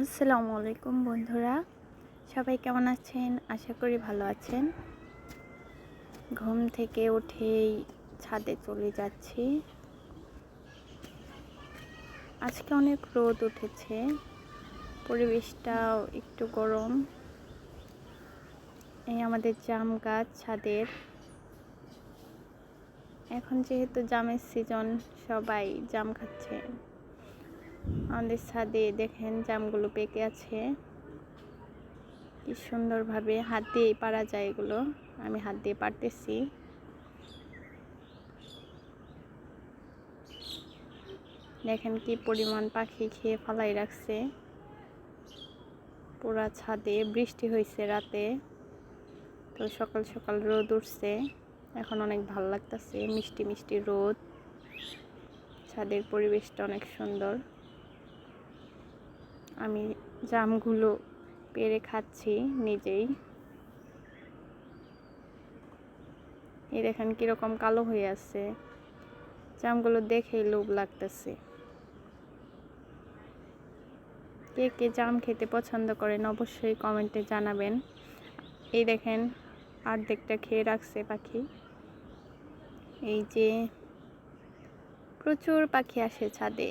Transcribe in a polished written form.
আসসালামু আলাইকুম বন্ধুরা, সবাই কেমন আছেন? আশা করি ভালো আছেন। ঘুম থেকে উঠেই ছাদে চলে যাচ্ছি। আজকে অনেক রোদ উঠেছে, পরিবেশটাও একটু গরম। এই আমাদের জাম গাছ ছাদের। এখন যেহেতু জামের সিজন, সবাই জাম খাচ্ছে। আমাদের ছাদে দেখেন জামগুলো পেকে আছে। কি সুন্দরভাবে হাত দিয়ে পাড়া যায় এগুলো। আমি হাত দিয়ে পারতেছি। দেখেন কি পরিমাণ পাখি খেয়ে ফালাই রাখছে। পুরা ছাদে বৃষ্টি হয়েছে রাতে, তো সকাল সকাল রোদ উঠছে। এখন অনেক ভালো লাগতেছে, মিষ্টি মিষ্টি রোদ। ছাদের পরিবেশটা অনেক সুন্দর। আমি জামগুলো পেড়ে খাচ্ছি নিজেই। এই দেখেন কিরকম কালো হয়ে আছে। জামগুলো দেখেই লোভ লাগতেছে। কে কে জাম খেতে পছন্দ করেন অবশ্যই কমেন্টে জানাবেন। এই দেখেন অর্ধেকটা খেয়ে রাখছে পাখি। এই যে প্রচুর পাখি আসে ছাদে।